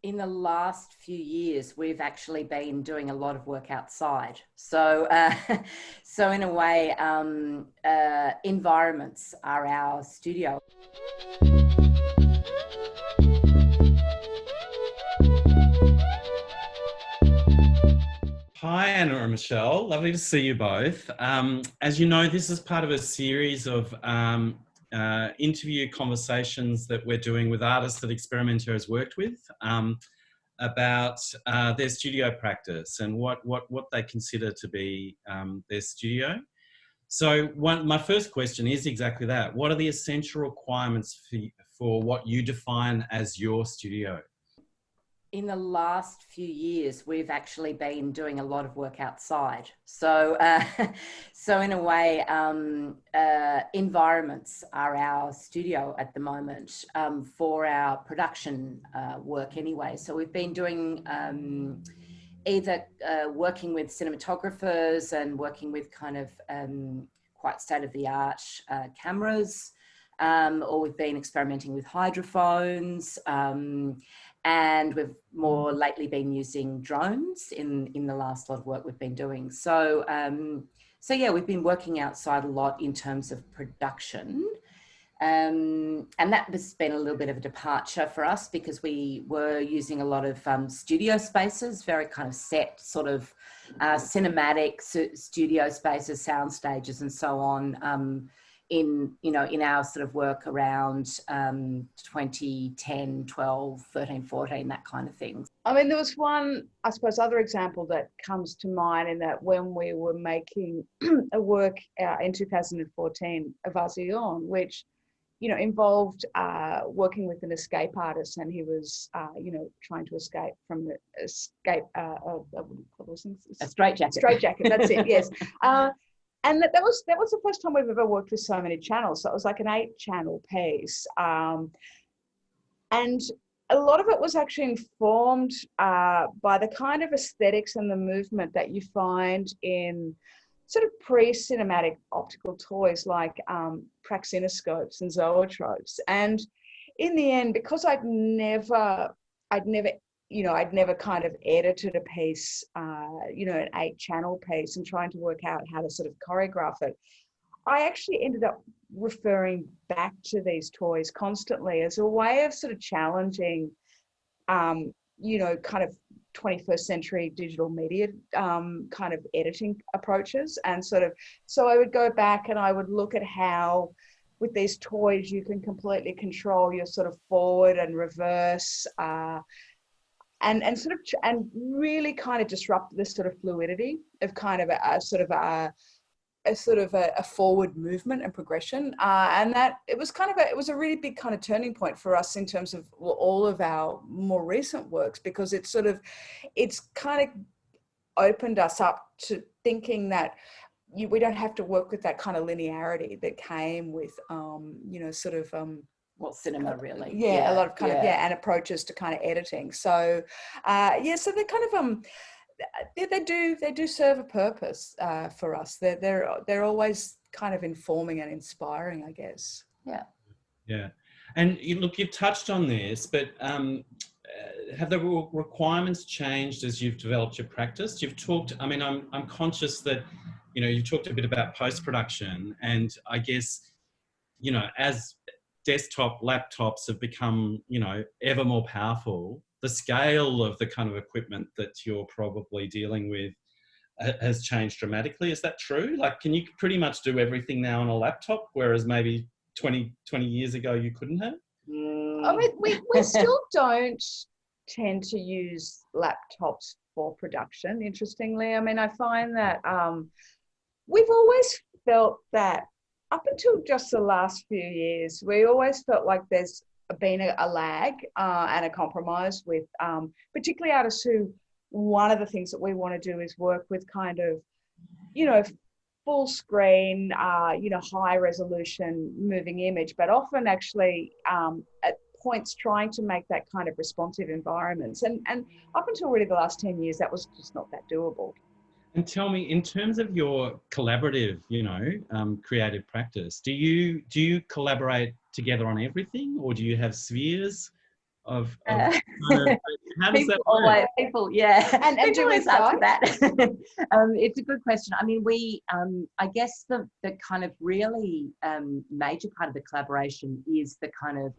In the last few years, we've actually been doing a lot of work outside. So, so in a way, environments are our studio. Hi, Anna and Michelle. Lovely to see you both. As you know, this is part of a series of interview conversations that we're doing with artists that Experimenta has worked with about their studio practice and what they consider to be their studio. So my first question is exactly that. What are the essential requirements for what you define as your studio? In the last few years, we've actually been doing a lot of work outside. So, so in a way, environments are our studio at the moment for our production work anyway. So we've been doing either working with cinematographers and working with kind of quite state-of-the-art cameras, or we've been experimenting with hydrophones. And we've more lately been using drones in the last lot of work we've been doing. So, so yeah, we've been working outside a lot in terms of production. And that has been a little bit of a departure for us because we were using a lot of studio spaces, very kind of set sort of cinematic studio spaces, sound stages and so on. In our sort of work around 2010, 12, 13, 14, that kind of thing. I mean, there was one, I suppose, other example that comes to mind in that when we were making a work in 2014, ÉVASION, which, involved working with an escape artist, and he was, trying to escape from the what do you call those things? A straitjacket. Straitjacket, that's it, yes. And that was the first time we've ever worked with so many channels. So it was like an 8-channel piece. And a lot of it was actually informed by the kind of aesthetics and the movement that you find in sort of pre-cinematic optical toys like praxinoscopes and zoetropes. And in the end, because I'd never kind of edited a piece, an 8-channel piece and trying to work out how to sort of choreograph it. I actually ended up referring back to these toys constantly as a way of sort of challenging, kind of 21st century digital media kind of editing approaches. And so I would go back and I would look at how with these toys you can completely control your sort of forward and reverse, and really kind of disrupt this sort of fluidity of kind of a forward movement and progression, and that it was a really big kind of turning point for us in terms of all of our more recent works, because it's kind of opened us up to thinking that we don't have to work with that kind of linearity that came with cinema really. A lot of kind of and approaches to kind of editing. So so they kind of they do serve a purpose for us. They're always kind of informing and inspiring, I guess. Yeah. And you've touched on this, but have the requirements changed as you've developed your practice? You've talked, I'm conscious that you've talked a bit about post-production, and I guess as desktop laptops have become, ever more powerful, the scale of the kind of equipment that you're probably dealing with has changed dramatically. Is that true? Like, can you pretty much do everything now on a laptop, whereas maybe 20 years ago you couldn't have? I mean, we still don't tend to use laptops for production, interestingly. I mean, I find that we've always felt that up until just the last few years, we always felt like there's been a lag and a compromise with particularly artists who, one of the things that we want to do is work with kind of, full screen, high resolution moving image, but often actually at points trying to make that kind of responsive environments. And up until really the last 10 years, that was just not that doable. And tell me, in terms of your collaborative, creative practice, do you collaborate together on everything, or do you have spheres of How does that People work? people, yeah. And People do always we ask start? that. It's a good question. I mean, we, I guess the kind of really major part of the collaboration is the kind of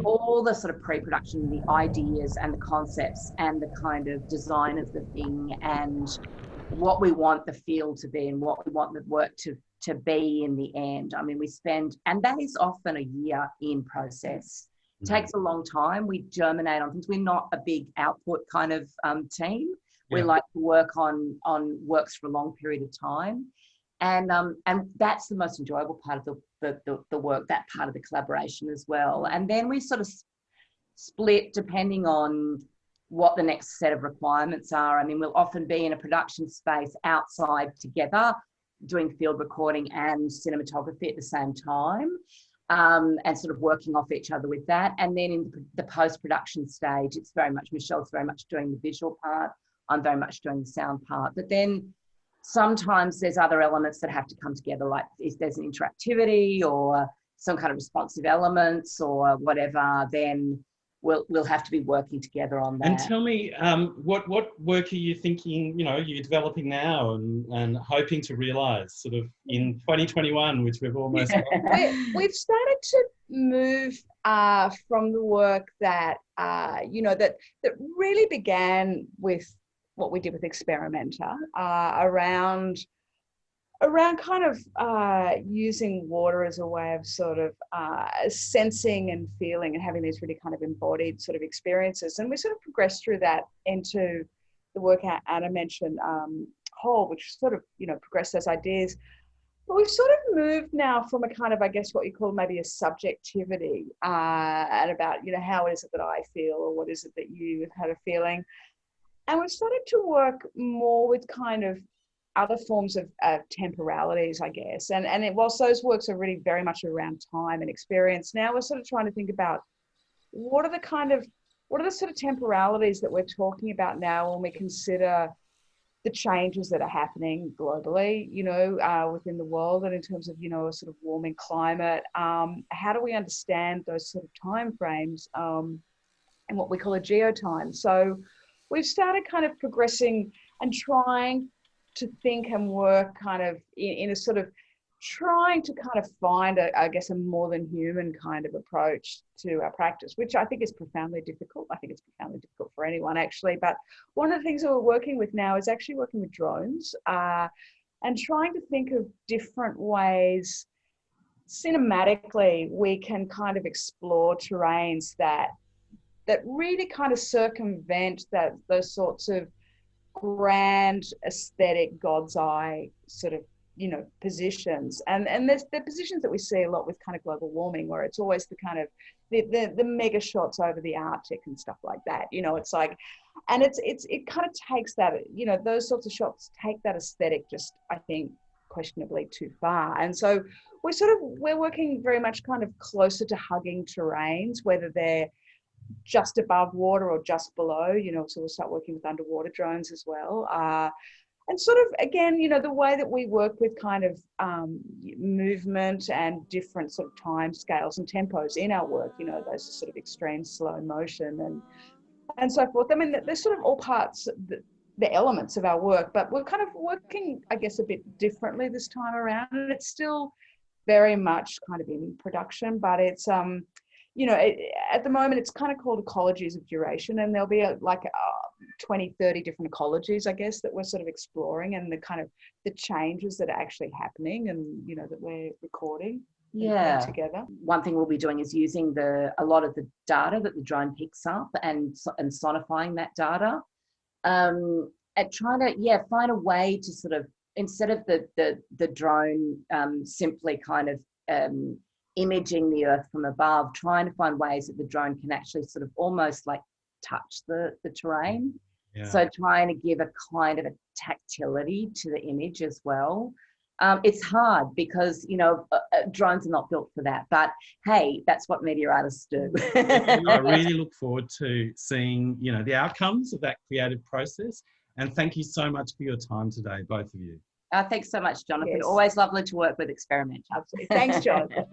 all the sort of pre-production, the ideas and the concepts and the kind of design of the thing and what we want the field to be and what we want the work to be in the end. I mean, we spend, and that is often a year in process. It takes a long time. We germinate on things. We're not a big output kind of team. We like to work on works for a long period of time. And that's the most enjoyable part of the work, that part of the collaboration as well. And then we sort of split depending on what the next set of requirements are. I mean, we'll often be in a production space outside together, doing field recording and cinematography at the same time, and sort of working off each other with that. And then in the post-production stage, it's very much, Michelle's very much doing the visual part, I'm very much doing the sound part. But then sometimes there's other elements that have to come together, like if there's an interactivity or some kind of responsive elements or whatever, then we'll have to be working together on that. And tell me, what work are you thinking, you know, you're developing now and hoping to realise sort of in 2021, which we've almost We've started to move from the work that, you know, that really began with what we did with Experimenta, around kind of using water as a way of sort of sensing and feeling and having these really kind of embodied sort of experiences. And we sort of progressed through that into the work Anna mentioned, whole, which sort of, you know, progressed those ideas. But we've sort of moved now from a kind of, I guess, what you call maybe a subjectivity and about, you know, how is it that I feel or what is it that you have had a feeling. And we've started to work more with kind of other forms of temporalities, I guess. And whilst those works are really very much around time and experience, now we're sort of trying to think about what are the sort of temporalities that we're talking about now when we consider the changes that are happening globally, you know, within the world and in terms of, you know, a sort of warming climate. How do we understand those sort of timeframes and what we call a geotime? So we've started kind of progressing and trying to think and work kind of in a sort of trying to kind of find, I guess, a more than human kind of approach to our practice, which I think is profoundly difficult. I think it's profoundly difficult for anyone, actually. But one of the things that we're working with now is actually working with drones and trying to think of different ways cinematically we can kind of explore terrains that really kind of circumvent those sorts of grand aesthetic God's eye sort of, you know, positions. And there's the positions that we see a lot with kind of global warming, where it's always the kind of the mega shots over the Arctic and stuff like that. You know, it's like, and it kind of takes that, you know, those sorts of shots take that aesthetic just, I think, questionably too far. And so we're working very much kind of closer to hugging terrains, whether they're just above water or just below, you know, so we'll start working with underwater drones as well. And sort of, again, you know, the way that we work with kind of movement and different sort of time scales and tempos in our work, you know, those sort of extreme slow motion and so forth. I mean, they're sort of all parts, the elements of our work, but we're kind of working, I guess, a bit differently this time around. And it's still very much kind of in production, but it's, you know, at the moment, it's kind of called ecologies of duration, and there'll be like 20, 30 different ecologies, I guess, that we're sort of exploring, and the kind of the changes that are actually happening and, you know, that we're recording together. One thing we'll be doing is using a lot of the data that the drone picks up and sonifying that data, and trying to, find a way to sort of, instead of the drone simply kind of imaging the earth from above, trying to find ways that the drone can actually sort of almost like touch the terrain. Yeah. So trying to give a kind of a tactility to the image as well. It's hard because, you know, drones are not built for that, but hey, that's what media artists do. I really look forward to seeing, you know, the outcomes of that creative process. And thank you so much for your time today, both of you. Thanks so much, Jonathan. Yes. Always lovely to work with Experimenta. Absolutely. Thanks, Jonathan.